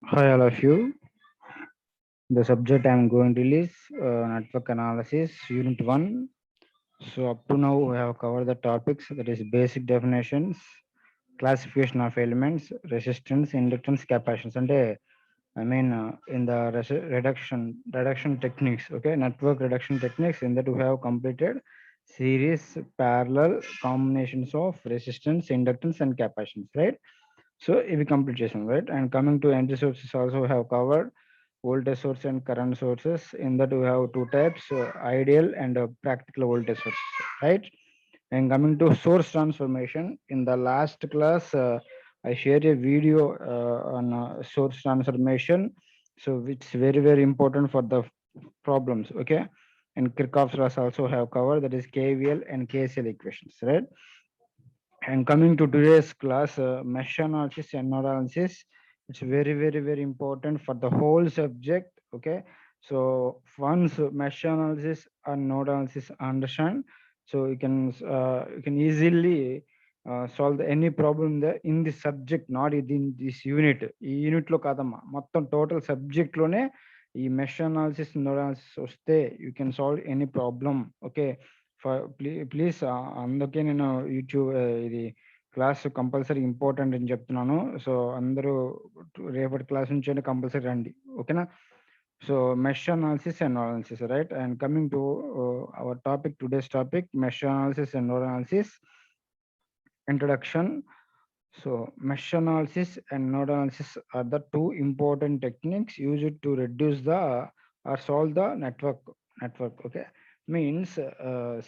Hi, all of you. The subject I'm going to release network analysis, Unit 1. So, up to now, we have covered the topics that is basic definitions, classification of elements, resistance, inductance, capacitance. And in the reduction techniques, okay, network reduction techniques, in that we have completed series, parallel combinations of resistance, inductance, and capacitance, right? So, if we completion, right? And coming to energy sources, also we have covered voltage source and current sources. In that we have two types, ideal and practical voltage sources, right? And coming to source transformation, in the last class I shared a video on source transformation, so it's very important for the problems, okay? And Kirchhoff's laws also have covered, that is KVL and KCL equations, right? And coming to today's class, mesh analysis and node analysis, it's very important for the whole subject. Okay, so once mesh analysis and node analysis understand, so you can easily solve any problem there in this subject, not in this unit. ఈ unit లో కాదమ్మా, మొత్తం total subject లోనే ఈ mesh analysis node analysis వస్తే you can solve any problem. Okay, please అందుకే నేను YouTube ఇది క్లాస్ కంపల్సరీ ఇంపార్టెంట్ అని చెప్తున్నాను. సో అందరూ రేపటి క్లాస్ నుంచి కంపల్సరీ రండి, ఓకేనా? So mesh analysis and node analysis, right? And coming to our topic, today's topic, mesh analysis and node analysis introduction. So mesh analysis and node analysis are the two important techniques used to reduce the or solve the network. Okay, means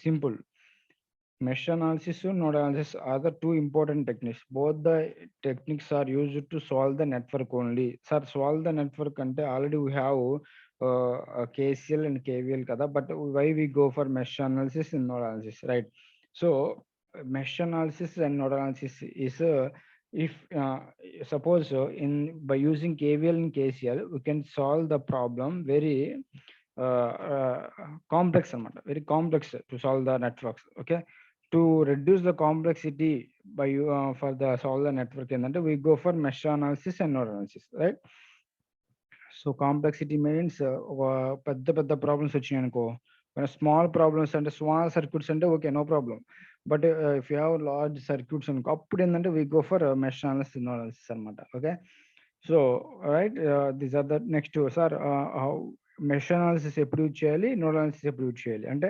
simple. Mesh analysis and node analysis are the two important techniques. Both the techniques are used to solve the network only. Sir, solve the network ante already we have KCL and KVL kada, but why we go for mesh analysis and node analysis, right? So mesh analysis and node analysis is if suppose in by using KVL and KCL we can solve the problem very complex amount, very complex to solve the networks. Okay, to reduce the complexity by for the solve the network, and we go for mesh analysis and node analysis, right? So complexity means పెద్ద problems వచ్చినాయి అనుకో, small problems అంటే small circuits అంటే okay, no problem. But if you have large circuits అనుకో, అప్పుడు ఏంటంటే we go for mesh analysis node analysis అనమాట. Okay, so right, these are the next. Sir mesh analysis ఎప్పుడు use చేయాలి, node analysis ఎప్పుడు use చేయాలి అంటే,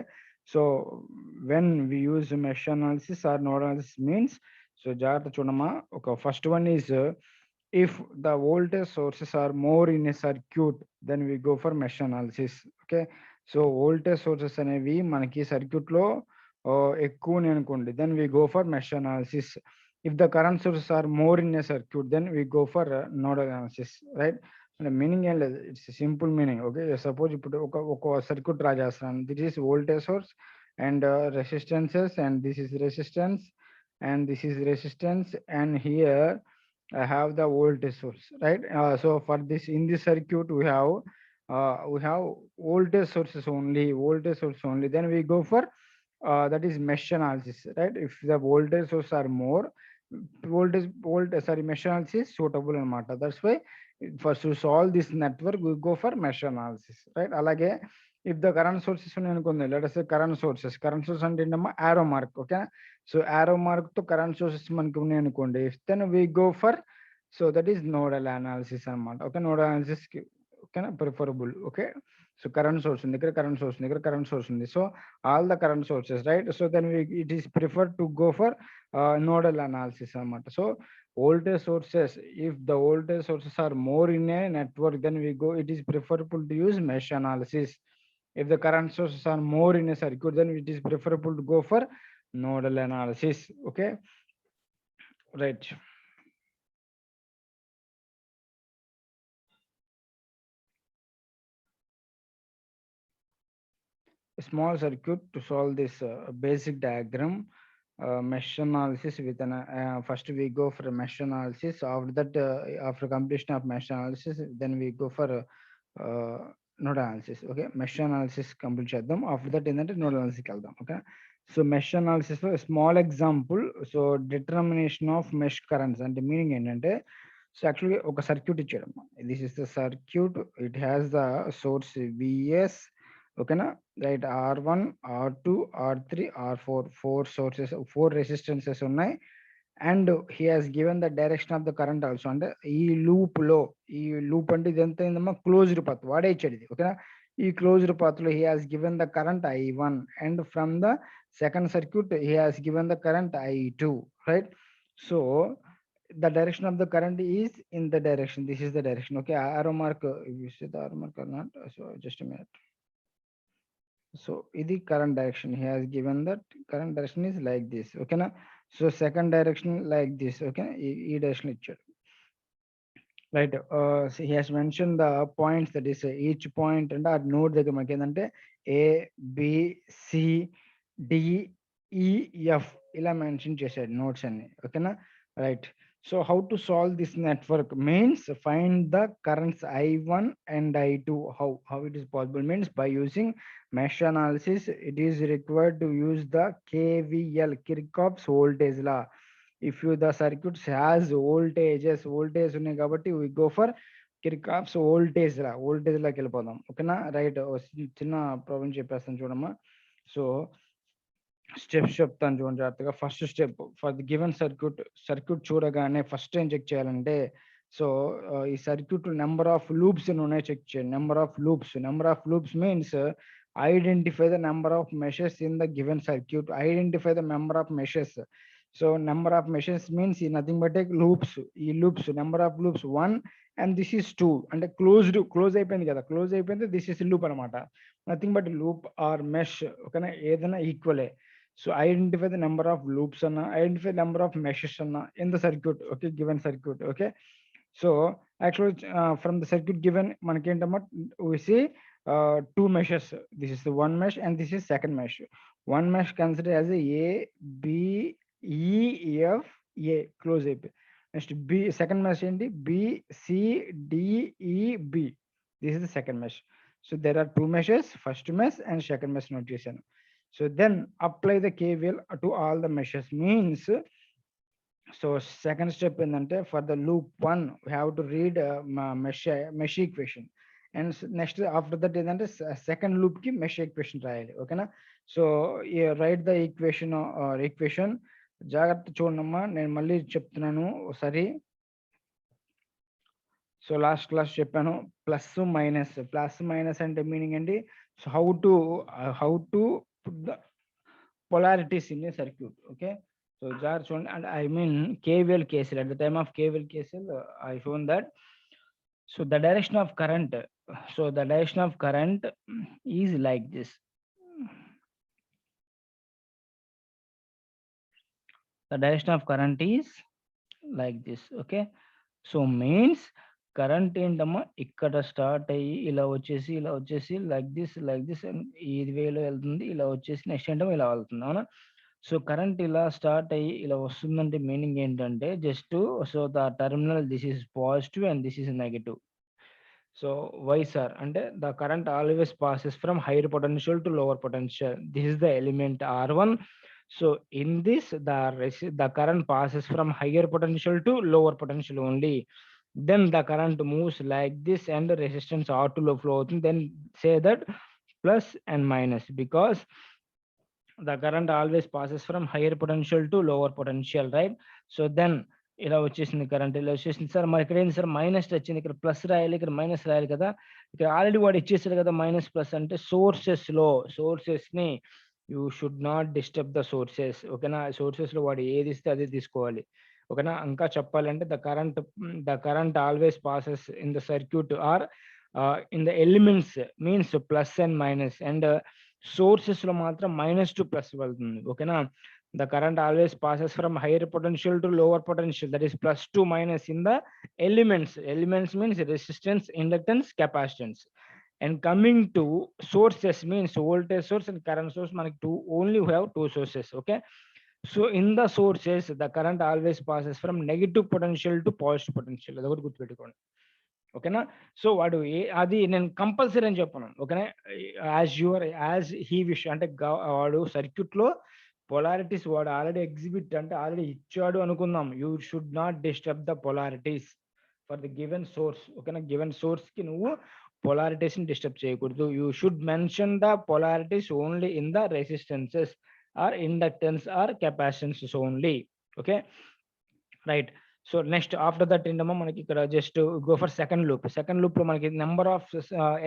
so when we use mesh analysis or node analysis means, so జాగ్రత్త చూడమ్మా. ఒక first one is, if the voltage sources are more in a circuit, then we go for mesh analysis. Okay, so voltage sources అనేవి మనకి circuit లో ఎక్కువ అనుకోండి, then we go for mesh analysis. If the current sources are more in a circuit, then we go for node analysis, right? అంటే meaning ఏం లేదు, it's simple meaning. Okay, suppose ఇప్పుడు ఒక సర్క్యూట్ డ్రా చేస్తున్నాను. This is voltage source and resistances, and this is resistance, and this is resistance, and here I have the voltage source, right? So for this, in this circuit we have voltage sources only, voltage source only, then we go for that is mesh analysis, right? If the voltage source are more, mesh analysis suitable anamata. That's why for to solve this network we go for mesh analysis, right? Alage if the current sources unnai, let us say current source అంటే ఏంటమ్మా, arrow mark. Okay, so arrow mark తో current sources మనకి ఉన్నాయి అనుకోండి, if then we go for, so that is nodal analysis అనమాట. Okay, nodal analysis కి ఓకేనా preferable. Okay, so current source ఉంది ఇక్కడ, కరెంట్ సోర్స్ ఉంది ఇక్కడ, కరెంట్ సోర్స్ ఉంది, so all the current sources, right? So then it is prefer to go for nodal analysis అనమాట. So voltage sources, if the voltage sources are more in a network, then we go, it is preferable to use mesh analysis. If the current sources are more in a circuit, then it is preferable to go for nodal analysis. Okay, right. A small circuit to solve this basic diagram, mesh analysis with an first we go for a mesh analysis. After that, after completion of mesh analysis, then we go for node analysis. Okay, mesh analysis complete చేద్దాం. After that ఏంటంటే node analysis కి వెళ్దాం. Okay, so mesh analysis లో small example. So determination of mesh currents అంటే meaning ఏంటంటే, so యాక్చువల్గా ఒక circuit ఇచ్చాడమ్మా. This is the circuit, it has the source VS, ఓకేనా, right. R1, R2, R3, R4, 4 sources, 4 resistances ఉన్నాయి. And he has given the direction of the current also. అంటే ఈ loop లో, ఈ లూప్ అంటే ఇది ఎంత అయిందమ్మా, క్లోజ్డ్ పాత్ వాడే ఇచ్చాడు ఇది, ఓకేనా. ఈ క్లోజ్డ్ పాత్ లో he has given the current I1, and from the second circuit he has given the current I2, right. So the direction of the current is in the direction, this is the direction, okay. Arrow mark, you see the arrow mark or not? So just a minute. So ఇది current direction, he has given that current direction is like this, okay na. So second direction like this, okay, ఈ direction ఇచ్చాడు, right. So he has mentioned the points, that is each point అంటే ఆ node దగ్గర మనకి ఏంటంటే ABCDEF ఇలా mention చేశాడు notes అన్ని, ఓకేనా, right. So how to solve this network means find the currents I1 and I2. How it is possible means by using mesh analysis. It is required to use the KVL, Kirchhoff's voltage law. If you the circuits has voltage ఉన్నాయి కాబట్టి we go for Kirchhoff's voltage law. voltage లాకి వెళ్ళిపోదాం, ఓకేనా, right. చిన్న problem చెప్పేస్తాను చూడమ్మా. So steps చెప్తాను చూడండి జాగ్రత్తగా. First step, for the given circuit చూడగానే ఫస్ట్ ఏం చెక్ చేయాలంటే, సో ఈ సర్క్యూట్ నెంబర్ ఆఫ్ లూప్స్ ఉన్నాయి చెక్ చేయండి. Number of loops means identify the number of meshes in the given circuit. Identify the number of meshes. So number of meshes means ఈ nothing but loops. ఈ loops, number of loops 1 and this is 2. అంటే close అయిపోయింది కదా, close అయిపోయింది, this is loop అనమాట. Nothing but loop or mesh, ఓకేనా, ఏదైనా ఈక్వలే. So identify the number of loops and identify number of meshes in the circuit, okay, given circuit, okay. So actually from the circuit given manaki entama we see two meshes. This is the one mesh and this is second mesh. One mesh considered as a B E F A, close AP. Next B, second mesh enti B C D E B. This is the second mesh. So there are two meshes, first mesh and second mesh notation. So then apply the KVL to all the meshes means. So second step ఏంటంటే for the loop 1 we have to read mesh equation, and next after that ఏంటంటే second loop కి mesh equation రాయాలి, ఓకేనా. So right the equation జాగ్రత్త చూడమ్మా, నేను మళ్ళీ చెప్తున్నాను ఒకసారి. సో లాస్ట్ క్లాస్ చెప్పాను ప్లస్ మైనస్ అంటే మీనింగ్ ఏంటి. So how to put the polarities in a circuit, okay. So jar shown, and I mean KVL KCL. At the time of KVL KCL I shown that. So the direction of current, is like this. The direction of current is like this, okay. So means current ఏంటమ్మా ఇక్కడ start అయ్యి ఇలా వచ్చేసి like this and ఈ వేలో వెళ్తుంది, ఇలా వచ్చేసి నెక్స్ట్ ఏంటో ఇలా వెళ్తుంది, అవునా. సో కరెంట్ ఇలా స్టార్ట్ అయ్యి ఇలా వస్తుందంటే మీనింగ్ ఏంటంటే just, so the terminal this is positive and this is negative. So why sir అంటే the current always passes from higher potential to lower potential. This is the element R1. So in this the current passes from higher potential to lower potential only. Then the current moves like this and the resistance R2 low flow. Then say that plus and minus, because the current always passes from higher potential to lower potential, right. So then ఇలా వచ్చేసింది current, ఇలా వచ్చేసింది sir. మరి ఇక్కడ ఏంటి sir minus వచ్చింది, ఇక్కడ plus రాయాలి, ఇక్కడ మైనస్ రాయాలి కదా. ఇక్కడ ఆల్రెడీ వాడు ఇచ్చేసాడు కదా మైనస్ ప్లస్ అంటే. సోర్సెస్ ని you should not disturb the sources, ఓకేనా. సోర్సెస్ లో వాడు ఏది ఇస్తే అదే తీసుకోవాలి, ఓకేనా. ఇంకా చెప్పాలంటే the current always passes in the circuit or in the elements means plus and minus, and sources లో మాత్రం మైనస్ టు ప్లస్ వెళ్తుంది, ఓకేనా. The current always passes from higher potential to lower potential, that is plus to minus in the elements. Elements means resistance, inductance, capacitance. And coming to sources means voltage source and current source. Manaki only we have two sources, okay. So in the sources the current always passes from negative potential to positive potential. Adu okati gurtu pettukondi, ఓకేనా. So వాడు అది నేను compulsory అని చెప్పను, ఓకేనా. As he wish అంటే వాడు circuit లో పొలారిటీస్ వాడు ఆల్రెడీ ఎగ్జిబిట్ అంటే ఆల్రెడీ ఇచ్చాడు అనుకుందాం. You should not disturb the polarities, for the given source, ఓకేనా. గివెన్ సోర్స్ కి నువ్వు పొలారిటీస్ ని డిస్టర్బ్ చేయకూడదు. You should mention the polarities only in the resistances or inductance or capacitances only. Okay, right. So next after that ఏంటమ్మా మనకి ఇక్కడ just go for second loop. Second loop లో మనకి number of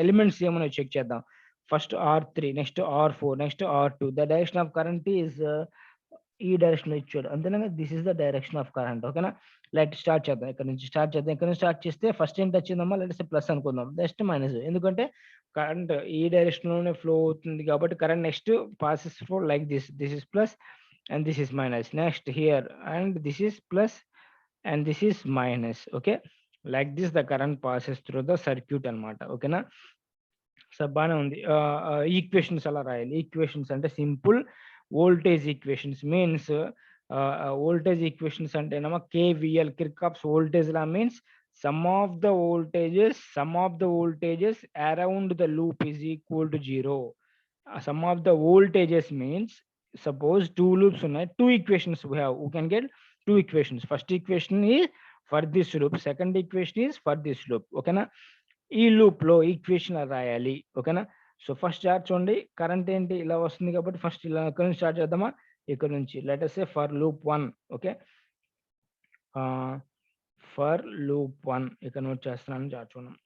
elements ఏమో check చేద్దాం. First R3, next R4, next R2. The direction of current is ఈ direction లో ఇచ్చాడు అంతేనా. This is the direction of current, ఓకేనా. లెట్ స్టార్ట్ చేద్దాం, ఇక్కడ నుంచి స్టార్ట్ చేద్దాం. ఇక్కడ నుంచి స్టార్ట్ చేస్తే ఫస్ట్ ఏంటి వచ్చిందమ్మా, లెట్ ప్లస్ అనుకుందాం, నెక్స్ట్ మైనస్. ఎందుకంటే కరెంట్ ఈ డైరెక్షన్ లోనే ఫ్లో అవుతుంది కాబట్టి current next passes flow like this. This is plus and this is minus, next here and this is plus and this is minus. Okay, like this the current passes through the circuit anamata. Okay na, so బాగానే ఉంది. Equations అలా రాయాలి. Equations అంటే simple voltage equations means voltage equations అంటే ఏమో KVL కిర్కాప్స్ voltage law means some of the voltages around the loop is equal to zero. Some of the voltages means suppose two loops ఉన్నాయి, two equations we can get two equations. First equation is for this loop, second equation is for this loop. ఓకేనా, ఈ loop లో equation రాయాలి. ఓకేనా, so first start చూడండి, current ఏంటి ఇలా వస్తుంది కాబట్టి ఫస్ట్ ఇలా ఇక్కడ నుంచి స్టార్ట్ చేద్దామా. ఇక్కడ నుంచి let us say for loop 1. Okay, for loop 1 ఇక్కడ నోట్ చేస్తున్నాను, స్టార్ట్ చూడండి.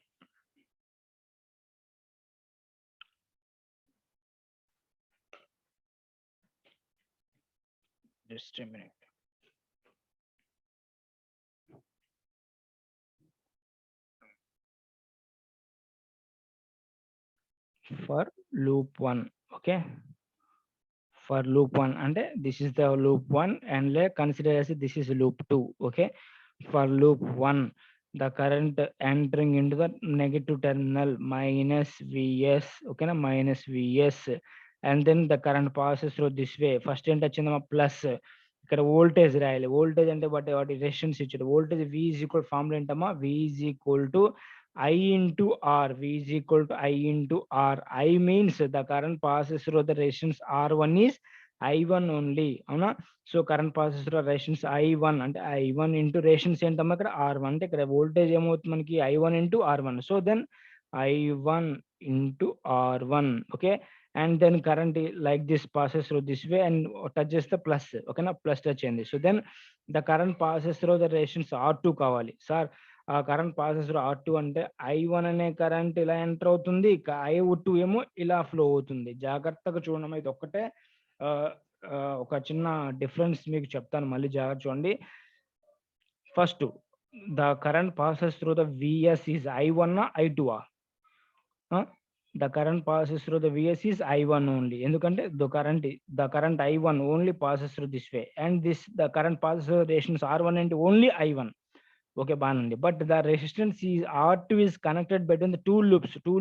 Just a minute. For loop 1, okay. For loop 1 and this is the loop 1 and consider as this is loop 2. Okay, for loop 1 the current entering into the negative terminal minus Vs. Okay na, minus Vs, and then the current passes through this way. First ఏంటి వచ్చిందమ్మా plus, ఇక్కడ voltage రాయాలి. Voltage అంటే వాటి resistance ఇచ్చాడు. Voltage V is equal formula ఏంటమ్మా, V is equal to I into R. V is equal to I into R. I means the current passes through the resistance R1 is I1 only. అవునా, so current passes through resistance I1 అంటే I1 into resistance ఏంటమ్మా ఇక్కడ R1. అంటే ఇక్కడ voltage ఏమవుతుంది మనకి I1 into R1. So then I1 into R1. Okay, and then current like this passes through this way and touches the plus. ఓకేనా, plus touch అయింది. So then the current passes through the resistance R2 కావాలి sir. ఆ current passes R2 అంటే I1 అనే current ఇలా enter అవుతుంది, I2 ఏమో ఇలా ఫ్లో అవుతుంది. జాగ్రత్తగా చూడడం, ఇది ఒక్కటే ఒక చిన్న డిఫరెన్స్ మీకు చెప్తాను, మళ్ళీ జాగ్రత్త చూడండి. First the current passes through the VS is I1 I2. The current passes through the VS is I1 only. ఎందుకంటే the current I1 only passes through this way and this the current passes through resistance R1 అంటే only I1. Okay, బాగుంది. But the resistance is R2 is connected between the two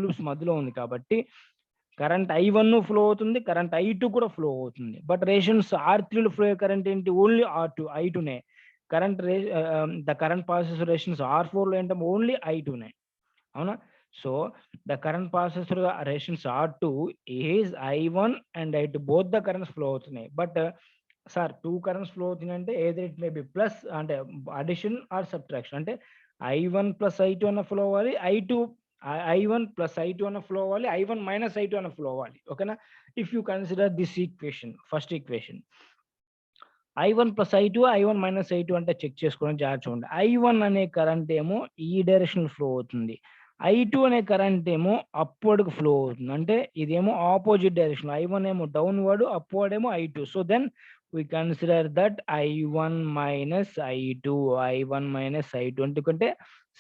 loops మధ్యలో ఉంది కాబట్టి current I1 flow అవుతుంది, current I2 కూడా flow అవుతుంది. But resistance R3 లో flow అయ్యే కరెంట్ ఏంటి, ఓన్లీ I2నే. The current passes resistance R4 లో ఏంటంటే ఓన్లీ I2నే. అవునా, so the current passes through the resistance R2 is I1 and I2 both the currents flow అవుతున్నాయి. But sir two currents flow అవుతున్నాయి అంటే either it may be plus అంటే addition or subtraction. అంటే I1 plus I2 అన్న flow అవ్వాలి, I1 plus I2 అన్న flow అవ్వాలి, I1 minus I2 అన్న ఫ్లో అవ్వాలి. ఓకేనా, if you consider this equation, first equation I1 plus I2, I1 minus I2 అంటే చెక్ చేసుకోవడం జాగ్రత్త చూడండి. I1 అనే కరెంట్ ఏమో ఈ డైరెక్షన్ ఫ్లో అవుతుంది, I2 అనే కరెంట్ ఏమో అప్వర్డ్ ఫ్లో అవుతుంది. అంటే ఇదేమో ఆపోజిట్ డైరెక్షన్, I1 ఏమో డౌన్వర్డ్, అప్వర్డ్ ఏమో I2. So then we consider that I1 minus I2 ఎందుకంటే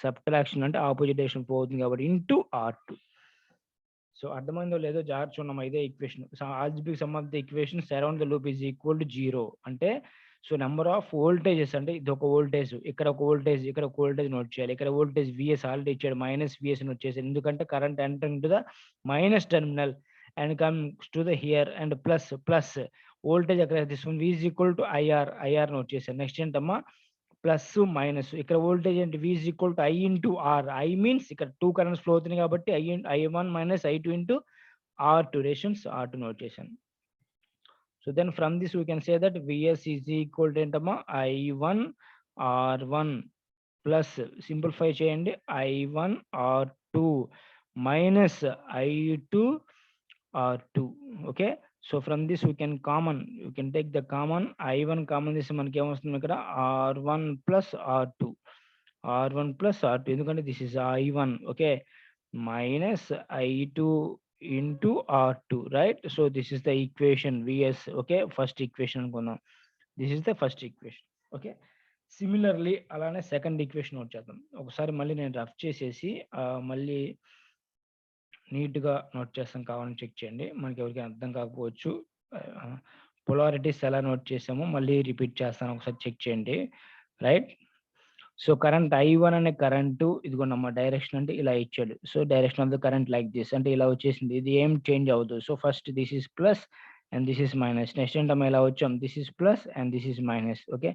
సబ్ట్రాక్షన్ అంటే ఆపోజిట్ డైరెక్షన్ పోతుంది కాబట్టి ఇంటూ R2. సో అర్థమైందో లేదో జాగ్రత్త చూడడం, ఇదే equation. Algebraic some of the equations around the loop is equal to 0. అంటే సో నెంబర్ ఆఫ్ వోల్టేజెస్ అంటే ఇది ఒక వోల్టేజ్, ఇక్కడ ఒక వోల్టేజ్, ఇక్కడ ఒక వోల్టేజ్ నోట్ చేయాలి. ఇక్కడ వోల్టేజ్ VS ఆల్రెడీ ఇచ్చాడు, మైనస్ VS నోట్ చేశాడు. ఎందుకంటే current entering to the minus terminal and comes to the here and plus voltage అక్కడ తీసుకుని V is equal to IR note చేశారు. నెక్స్ట్ ఏంటమ్మా ప్లస్ మైనస్, ఇక్కడ వోల్టేజ్ ఏంటి V is equal to I into R. I means ఇక్కడ two currents flow అవుతున్నాయి కాబట్టి I1 minus I2 into R2 resistance R2 note చేశాను. So then from this we can say that VS is equal to ఏంటమ్మా I1 R1 plus simplify చేయండి I1 R2 minus I2 R2. Okay, so from this we can take the common I1 common this మనకి ఏమొస్తుంది ఇక్కడ R1 plus R2 plus R2 ఎందుకంటే this is I1. Okay, minus I2 into R2, right? So this is the equation VS. Okay, first equation అనుకుందాం. This is the first equation. Okay, similarly అలానే second equation note చేద్దాం. ఒకసారి మళ్ళీ నేను rough చేసేసి మళ్ళీ నీట్గా నోట్ చేస్తాం, కావాలని చెక్ చేయండి. మనకి ఎవరికి అర్థం కాకపోవచ్చు. పొలారిటీస్ ఎలా నోట్ చేసామో మళ్ళీ రిపీట్ చేస్తాను, ఒకసారి చెక్ చేయండి. రైట్, సో కరెంట్ I1 అనే కరెంటు ఇదిగోండి డైరెక్షన్ అంటే ఇలా ఇచ్చాడు. So direction of the current like this అంటే ఇలా వచ్చేసింది. ఇది ఏం చేంజ్ అవ్వదు. So first this is plus and this is minus. Next ఏంటమ్మా ఇలా వచ్చాం, this is plus and this is minus. Okay,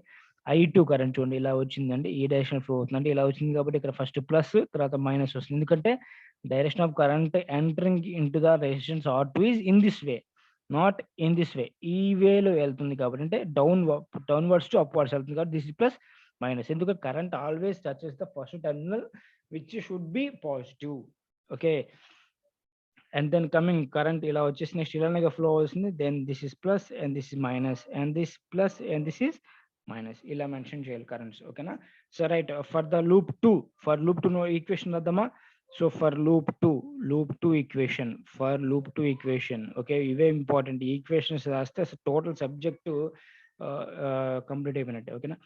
I2 current చూడండి ఇలా వచ్చిందండి, ఈ డైరెక్షన్ ఫ్లో అవుతుందంటే ఇలా వచ్చింది కాబట్టి ఇక్కడ ఫస్ట్ ప్లస్ తర్వాత మైనస్ వస్తుంది. ఎందుకంటే direction of current entering in to the resistance R2 is in this way, not in this వే. ఈ వేలో వెళ్తుంది కాబట్టి అంటే డౌన్వర్డ్స్ టు అప్వర్డ్స్ వెళ్తుంది కాబట్టి దిస్ ఇస్ ప్లస్ మైనస్. ఎందుకంటే current always touches the first terminal which should be positive. Okay, and then coming current ఇలా వచ్చేసి నెక్స్ట్ ఇలానే ఫ్లో అవుతుంది. Then this is plus and this is minus and this plus and this is minus. ఇలా mention చేయాలి currents. ఓకేనా, so right, for the loop 2 equation రాద్దామా. సో for loop 2 equation. Okay, ఇవే ఇంపార్టెంట్ ఈక్వేషన్స్ రాస్తే total subject complete అయిపోయినట్టే. ఓకేనా,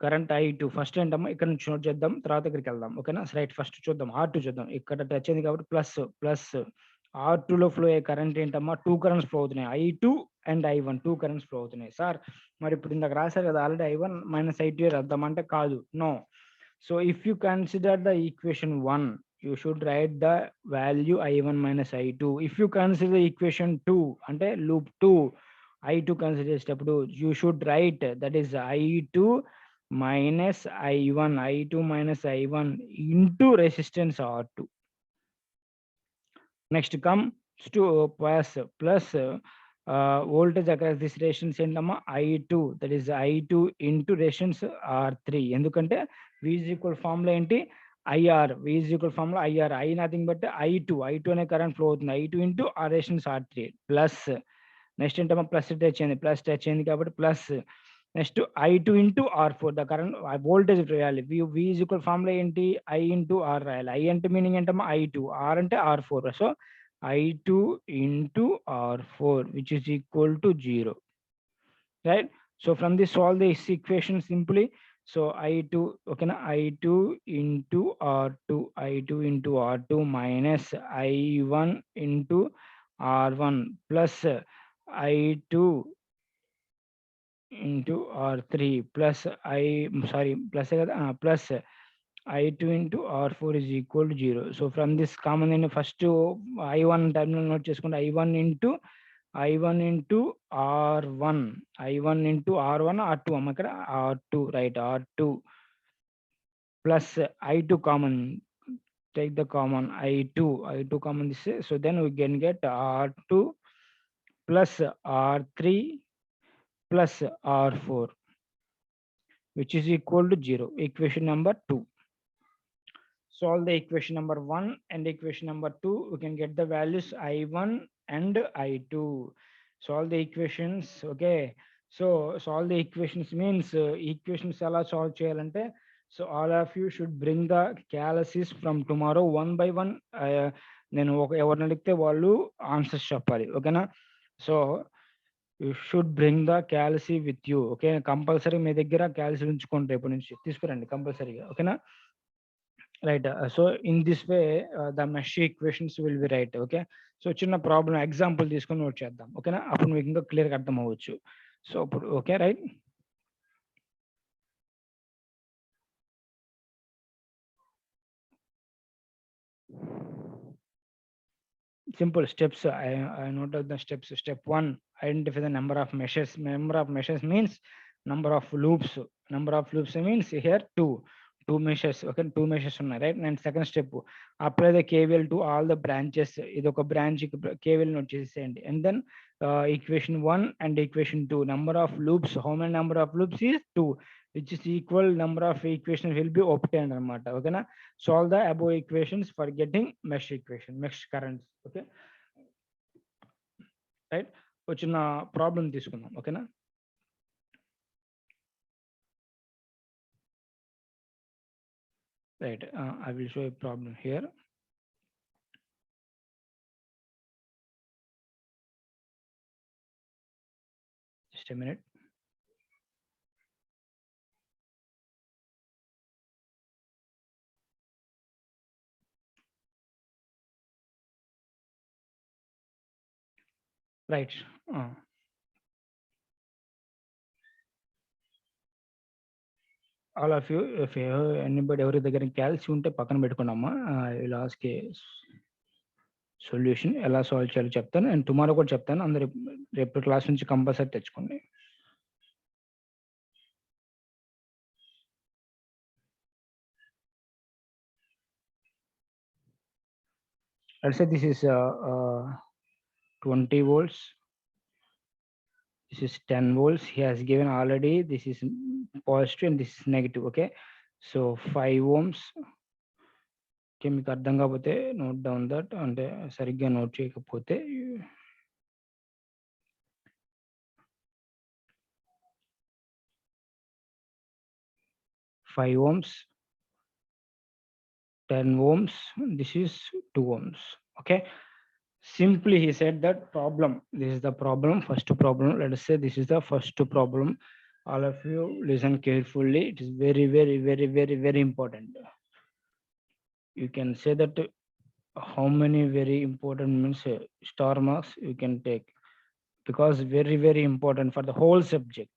current I2 first ఏంటమ్మా ఇక్కడ నుంచి నోట్ చేద్దాం, తర్వాత ఇక్కడికి వెళ్దాం. ఓకేనా, రైట్, ఫస్ట్ చూద్దాం R2 చూద్దాం. ఇక్కడ టచ్ అయింది కాబట్టి ప్లస్ R2 లో ఫ్లో అయ్యే కరెంట్ ఏంటమ్మా 2 కరెంట్స్ ఫ్లో అవుతున్నాయి, I2 and I1 2 currents flow అవుతున్నాయి. సార్ మరి ఇప్పుడు ఇందాక రాశారు కదా ఆల్రెడీ I1 మైనస్ I2 రాద్దాం అంటే కాదు, no. So if you consider the equation 1 you should write the value I1 minus I2. if you consider equation 2 అంటే loop 2 I2 consider చేసేటప్పుడు you should write that is I2 minus I2 minus I1 into resistance R2. next comes to plus voltage across this resistance ఏంటమ్మా I2, that is I2 into resistance R3. ఎందుకంటే V is equal formula ఏంటి IR, V is equal formula IR, I nothing but I2 అనే current flow అవుతుంది, I2 into ఆ resistance R3 plus. Next ఏంటమ్మా plus touch అయింది కాబట్టి plus. Next I2 into R4 the current voltage రాయాలి. V is equal formula ఏంటి I into R రాయాలి. I అంటే మీనింగ్ ఏంటమ్మా I2, R అంటే R4. So I2 into R4 which is equal to 0. Right? So from this solve this equation simply. So I2, okay na, I2 into R2 minus I1 into R1 plus I2 into R3 plus plus I2 into R4 is equal to 0. So from this common in first I1 terminal note చేసుకుంటే I1 into R1 R2 అమ్మ ఇక్కడ R2, right, R2 plus I2 common, take the common I2 common this, so then we can get R2 plus R3 plus R4 which is equal to 0. equation number 2. Solve the equation number 1 and equation number 2. We can get the values I1 and I2. Solve the equations. Okay, so solve the equations means equations ఎలా solve చేయాలంటే, so all of you should bring the calculus from tomorrow one by one. నేను ఎవరిని అడిగితే వాళ్ళు answers చెప్పాలి. ఓకేనా, so you should bring the calci with you. Okay, compulsory మీ దగ్గర క్యాలసీ ఉంచుకోండి, రేపు నుంచి తీసుకురండి కంపల్సరీగా. ఓకేనా, right. So in this way the mesh equations will be right. Okay, so చిన్న ప్రాబ్లం ఎగ్జాంపుల్ తీసుకొని నోట్ చేద్దాం. ఓకేనా, అప్పుడు మీకు ఇంకా క్లియర్గా అర్థం అవ్వచ్చు. సో ఇప్పుడు okay, right. Simple steps. I noted the steps. Step 1, identify the number of meshes. Number of meshes means number of loops. Number of loops means here 2 meshes. Okay, 2 meshes ఉన్నాయి, right. And second step, apply the KVL to all the branches. ఇది ఒక branch KVL note చేసేయండి. And then equation 1 and equation 2, number of loops, how many number of loops is 2. which is equal number of equations will be obtained అనమాట. ఓకేనా. Solve the above equations for getting mesh equation, mesh currents. Okay right. వచ్చిన problem తీసుకుందాం. ఓకేనా. Right, I will show a problem here. Just a minute. Right. All of you, if you have anybody ఎవరి దగ్గర calci ఉంటే పక్కన పెట్టుకున్నామా. ఇలా ask solution ఎలా solve చేయాలో చెప్తాను, అండ్ టుమారో కూడా చెప్తాను. అందరు రేపు క్లాస్ నుంచి కంపల్సరీ తెచ్చుకోండి. Let's say this is 20 volts. This is 10 volts. He has given already. This is positive and this is negative. Okay. So 5 ohms. Okay, మీకు అర్థం కాకపోతే నోట్ డౌన్ దట్, అంటే సరిగ్గా నోట్ చేయకపోతే 5 ohms, 10 ohms, this is 2 ohms. Okay. Simply he said that problem, this is the problem, first problem. Let us say this is the first problem. All of you listen carefully. It is very, very, very, very, very important. You can say that how many very important means star marks you can take, because very, very important for the whole subject.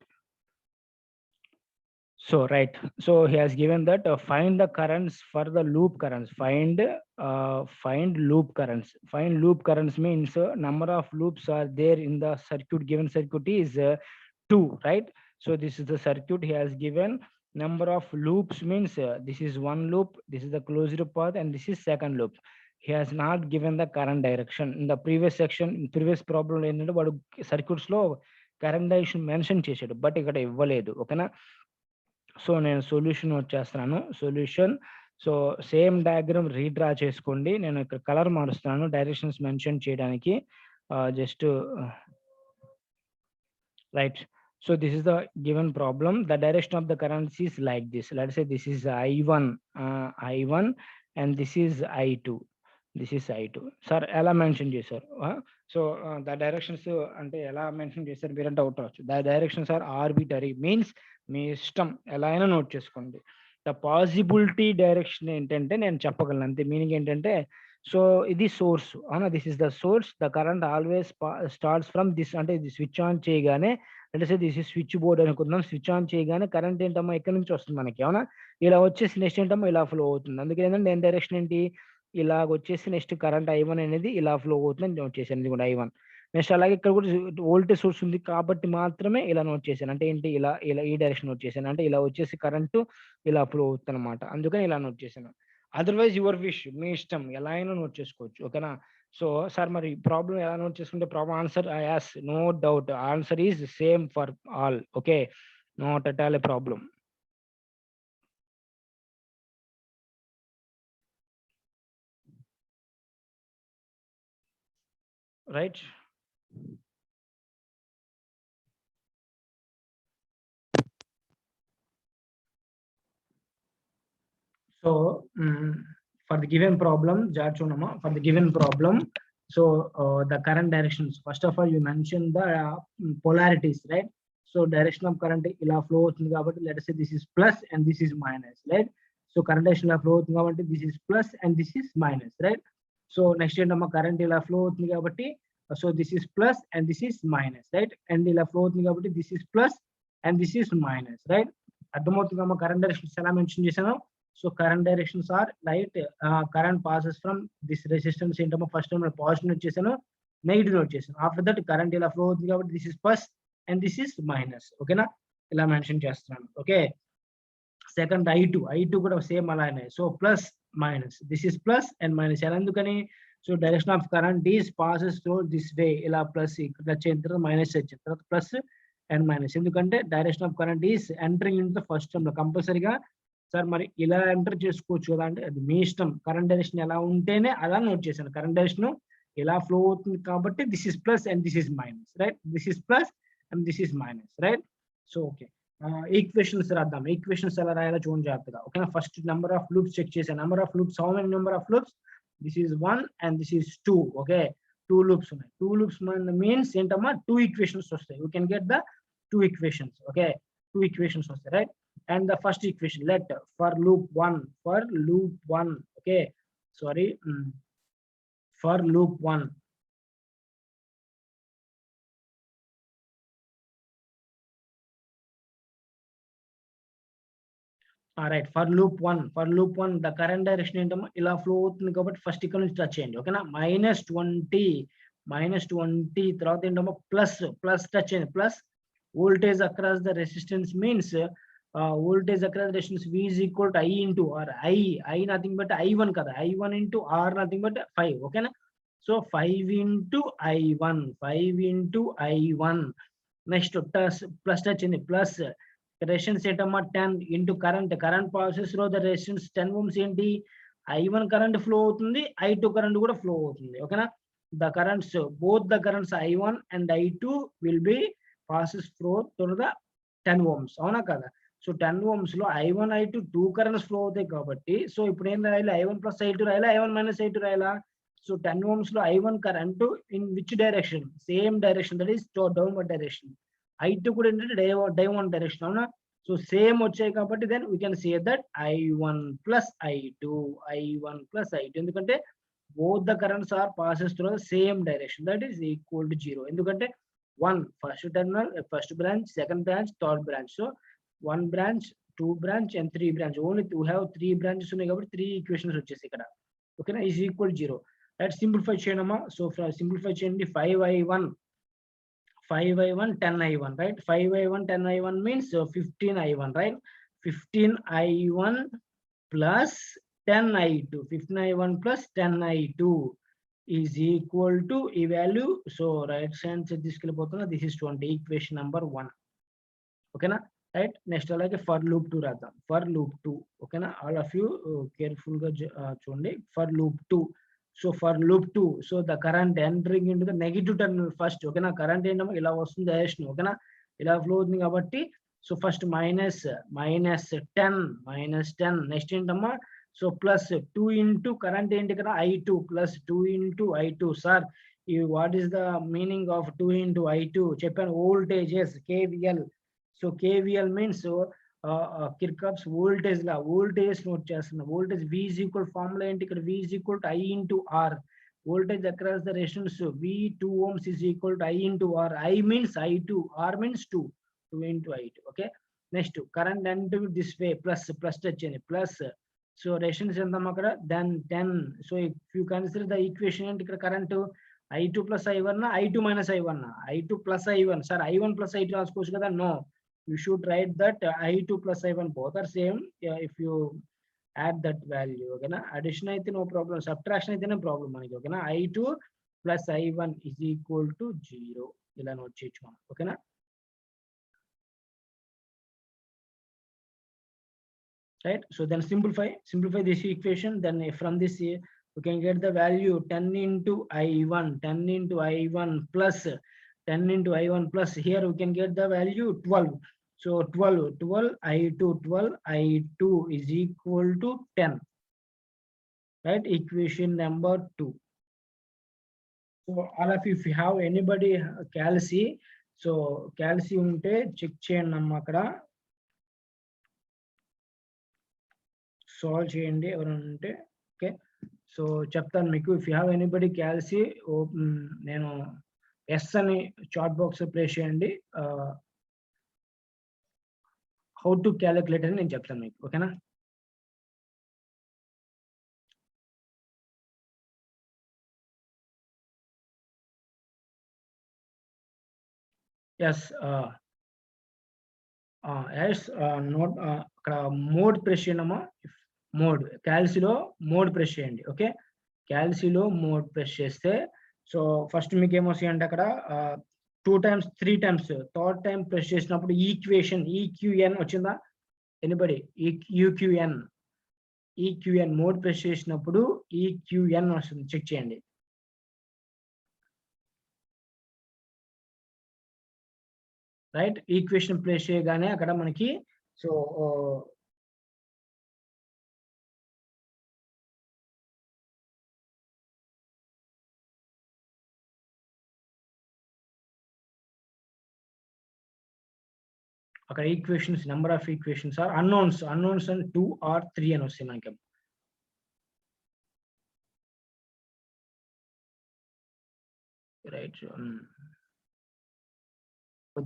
So right, so he has given that find the currents for the loop currents. Find loop currents. Find loop currents means number of loops are there in the circuit. Given circuit is 2, right? So this is the circuit. He has given number of loops means this is one loop, this is the closed path, and this is second loop. He has not given the current direction. In the previous section, previous problem ఏంటంటే వాడు circuits లో current direction mention చేశాడు, but ఇక్కడ ఇవ్వలేదు. ఓకేనా. So నేను solution వచ్చేస్తున్నాను. Solution, so same diagram redraw చేసుకోండి. నేను ఇక్కడ కలర్ మారుస్తున్నాను డైరెక్షన్స్ మెన్షన్ చేయడానికి. Just right. So this is the given problem. The direction of the currents is like this. Let's say this is I1 and this is I2. This is I2. Sir ఎలా mention చేశారు? So the directions అంటే ఎలా mention చేశారు మీరు doubt రావచ్చు. The directions are arbitrary, means మీ ఇష్టం ఎలా అయినా నోట్ చేసుకోండి. ద పాసిబిలిటీ డైరెక్షన్ ఏంటంటే నేను చెప్పగలను అంతే. మీనింగ్ ఏంటంటే, సో ఇది సోర్స్ అవునా, this is the source. The current always starts from this, అంటే ఇది స్విచ్ ఆన్ చేయగానే, అంటే దిస్ ఇస్ స్విచ్ బోర్డ్ అనుకుందాం. స్విచ్ ఆన్ చేయగానే కరెంట్ ఏంటమ్మా ఇక్కడ నుంచి వస్తుంది మనకి, అవునా. ఇలా వచ్చేసి నెక్స్ట్ ఏంటమ్మా ఇలా ఫ్లో అవుతుంది. అందుకే ఏంటంటే నేను డైరెక్షన్ ఏంటి ఇలాగ వచ్చేసి నెక్స్ట్ కరెంట్ I1 అనేది ఇలా ఫ్లో అవుతుంది నోట్ చేశాను. ఇది కూడా I1. నెక్స్ట్ అలాగే ఇక్కడ కూడా వోల్టేజ్ సోర్స్ ఉంది కాబట్టి మాత్రమే ఇలా నోట్ చేశాను. అంటే ఏంటి ఇలా ఇలా ఈ డైరెక్షన్ నోట్ చేశాను, అంటే ఇలా వచ్చేసి కరెంటు ఇలా ఫ్లో అవుతుంది అనమాట. అందుకని ఇలా నోట్ చేశాను. అదర్వైజ్ యువర్ విష్, మీ ఇష్టం ఎలా అయినా నోట్ చేసుకోవచ్చు. ఓకేనా. సో సార్ మరి ప్రాబ్లం ఎలా నోట్ చేసుకుంటే problem answer as no doubt answer is same for all. Okay, not at all a problem. Right. So for the given problem, for the given problem, so the current directions, first of all you mentioned the polarities, right? So direction of current ila flow avutundi kabatti, let us say this is plus and this is minus, right? So current direction ila flow avutundi kabatti this is plus and this is minus, right? So next ఏంటమ్మా current ila flow avutundi kabatti, so this is plus and this is minus, right? And ila flow avutundi kabatti this is plus and this is minus, right? అర్థమవుతుందమ్మా current directions ఎలా mention చేశాను. So current directions are right. Current passes from this resistance ఏంటమ్మా first time positive note చేశాను, negative note చేశాను. After that current ఇలా flow అవుతుంది కాబట్టి this is plus and this is minus. ఓకేనా, ఇలా మెన్షన్ చేస్తున్నాను. ఓకే. సెకండ్ I2 కూడా సేమ్ అలానే. So plus minus, this is plus and minus. ఎలా ఎందుకని, so direction of current is passes through this వే. ఇలా ప్లస్ ఇక్కడ వచ్చిన తర్వాత మైనస్ వచ్చిన తర్వాత ప్లస్ n minus. ఎందుకంటే direction of current is entering in the first term లో కంపల్సరీగా సార్ మరి ఇలా ఎంటర్ చేసుకోవచ్చు కదా అంటే అది మీ ఇష్టం. కరెంట్ డైరెక్షన్ ఎలా ఉంటేనే అలా నోట్ చేశాను. కరెంట్ డైరెక్షన్ ఇలా ఫ్లో అవుతుంది కాబట్టి this is plus and this is minus, right? This is plus and this is minus, right? So okay, equations రాద్దాం. ఈక్వేషన్స్ ఎలా రాయాలో చూడండి జాగ్రత్తగా. ఓకేనా? First number of loops check చేశాను. Number of loops, how many number of loops? This is 1 and this is 2. Okay, 2 loops ఉన్నాయి. 2 loops means ఏంటమ్మా? 2 equations వస్తాయి. You can get the 2 equations. Okay, 2 equations వస్తాయి, right? And the first equation, let for loop 1, okay, sorry, for loop 1, all right, for loop 1 the current direction ఏంటమ్మా? ఇలా flow అవుతుంది కాబట్టి first ఇక్కడ నుంచి touch చేయండి. ఓకేనా? -20 తర్వాత ఏంటమ్మా? ప్లస్ టచ్ చేయండి. Plus voltage across the resistance means voltage across resistance V is equal to I into R. I nothing but I1 kada. I1 into R nothing but 5. Okay na? So 5 into I1. Next plus touch in the plus resistance etama 10 into current passes through the resistance 10 ohms enti I1 current flow avutundi, I2 current kuda flow avutundi. Okay na? The currents, both the currents I1 and I2 will be passes through the 10 ohms. Avuna kada? So 10 ohms లో I1 I2 2 currents flow అవుతాయి కాబట్టి so ఇప్పుడు ఏం రాయాలి? I1 plus I2 రాయాలా, I1 minus I2 రాయాలా? So 10 ohms లో I1 current in which direction? Same direction, that is downward direction. I2 కూడా ఏంటంటే డైవర్డ్ డైరెక్షన్. అవునా? సో సేమ్ వచ్చాయి కాబట్టి then we can say that I1 plus I2. ఎందుకంటే both the currents are passes through the same direction, that is equal to 0. ఎందుకంటే 1 first terminal, first branch, second branch, third branch. So 1 branch, 2 branch and 3 branch. Only we have 3 branches ఉన్నాయి కాబట్టి 3 equations వచ్చేసి ఇక్కడ. ఓకేనా? Is equal 0. Right? Simplify చేయడమా? So simplify చేయండి. 5i1 10i1, right? 5i1 10i1 means 15i1, right? 15i1 plus 10i2. 15i1 plus 10i2 is equal to ఈ value. So right hand side తీసుకెళ్ళిపోతున్నా. This is 20, equation number 1. ఓకేనా? Right? Next అలాగే for loop 2 రాద్దాం. For loop 2. ఓకేనా? All of you careful గా చూడండి. For loop 2. So for loop 2, so the current entering into the negative terminal first. ఓకేనా? Current ఏంటమ్మా? ఇలా వస్తుంది డైరెక్షన్. ఓకేనా? ఇలా ఫ్లో అవుతుంది కాబట్టి సో ఫస్ట్ మైనస్ 10. నెక్స్ట్ ఏంటమ్మా? సో ప్లస్ 2 ఇంటూ కరెంట్ ఏంటి ఇక్కడ? I2 plus 2 into I2. Sir what is the meaning of 2 into I2? చెప్పాను, voltages, KVL. So KVL means Kirchhoff's voltage law. Voltage note చేస్తున్నా. Voltage V is equal formula ఏంటి ఇక్కడ? V is equal to I into R. Voltage across the resistance V 2 ohms is equal to I into R. I means I2, R means 2 into I2. Okay, next current అంటే this way plus touch చేయండి. Plus so resistance ఎంత అక్కడ? Then 10. So if you consider the equation ఏంటి ఇక్కడ? Current I2 plus I1, I2 minus I1, I2 plus I1. Sir I1 plus I2 రాసుకోవచ్చు కదా? No, you should write that I2 plus I1 both are same. If you add that value, okay na? Addition aithe no problem, subtraction aithe no problem maniki. Okay na? I2 plus I1 is equal to 0 ila note cheyachu. Okay na? Right? So then simplify this equation. Then from this you can get the value 10 into I1 plus 10 into I1 plus here we can get the value 12. So 12 I2 is equal to 10. Right? Equation number 2. So all of you, if you have anybody calci, so calci unte check cheyandi namma akkada solve cheyandi evarana unte. Okay, so cheptanu meeku. If you have anybody calci, nenu yes ani chat box lo place cheyandi. How to calculate అని నేను చెప్తాను మీకు. ఓకేనా? Yes note అక్కడ mode press చేయడమా? Mode క్యాల్సీలో mode press చేయండి. Okay, క్యాల్సీలో మోడ్ ప్రెస్ చేస్తే సో ఫస్ట్ మీకు ఏమొస్తాయి అంటే అక్కడ 2 times 3 times third time press చేసినప్పుడు ఈక్వేషన్ ఈక్యూఎన్ వచ్చిందా ఎనీబడి ఈక్యూఎన్ మోడ్ ప్రెస్ చేసినప్పుడు ఈక్యూఎన్ వస్తుంది చెక్ చేయండి రైట్ ఈక్వేషన్ ప్రెస్ చేయగానే అక్కడ మనకి సో అక్కడ equations number of equations are unknowns and 2 or 3 అని వస్తాయి మనకి right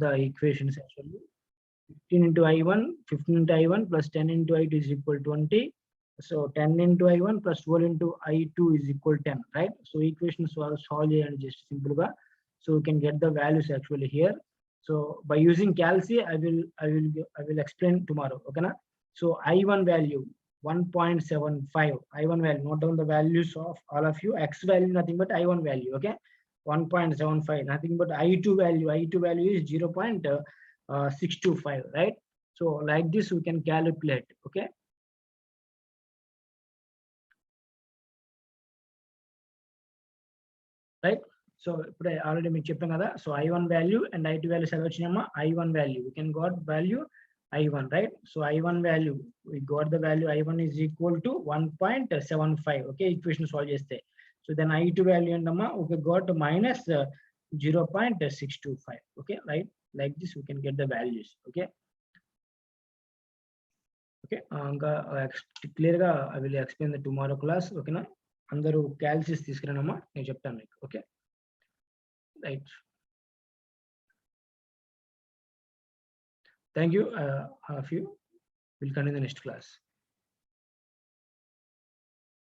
the equations actually 15 into i1 15 into i1 plus 10 into i2 is equal to 20 so 10 into i1 plus 12 into i2 is equal to 10 right so equations solve and just simple ga so we can get the values actually here so by using calci I will explain tomorrow okay na so i1 value 1.75 i1 value note down the values of all of you x value nothing but i1 value okay 1.75 nothing but i2 value is 0.625 right so like this we can calculate okay right so already me cheppanu kada so i1 value and i2 value ఎలా వచ్చినామా i1 value we can got value i1 right so i1 value we got the value i1 is equal to 1.75 okay equation solve cheste so then i2 value endama okay got minus 0.625 okay right like this we can get the values okay okay clear ga I will explain the tomorrow class okay na andaru calculus తీసుకురండమ్మా నేను చెప్తాను మీకు okay right thank you all of you will continue the next class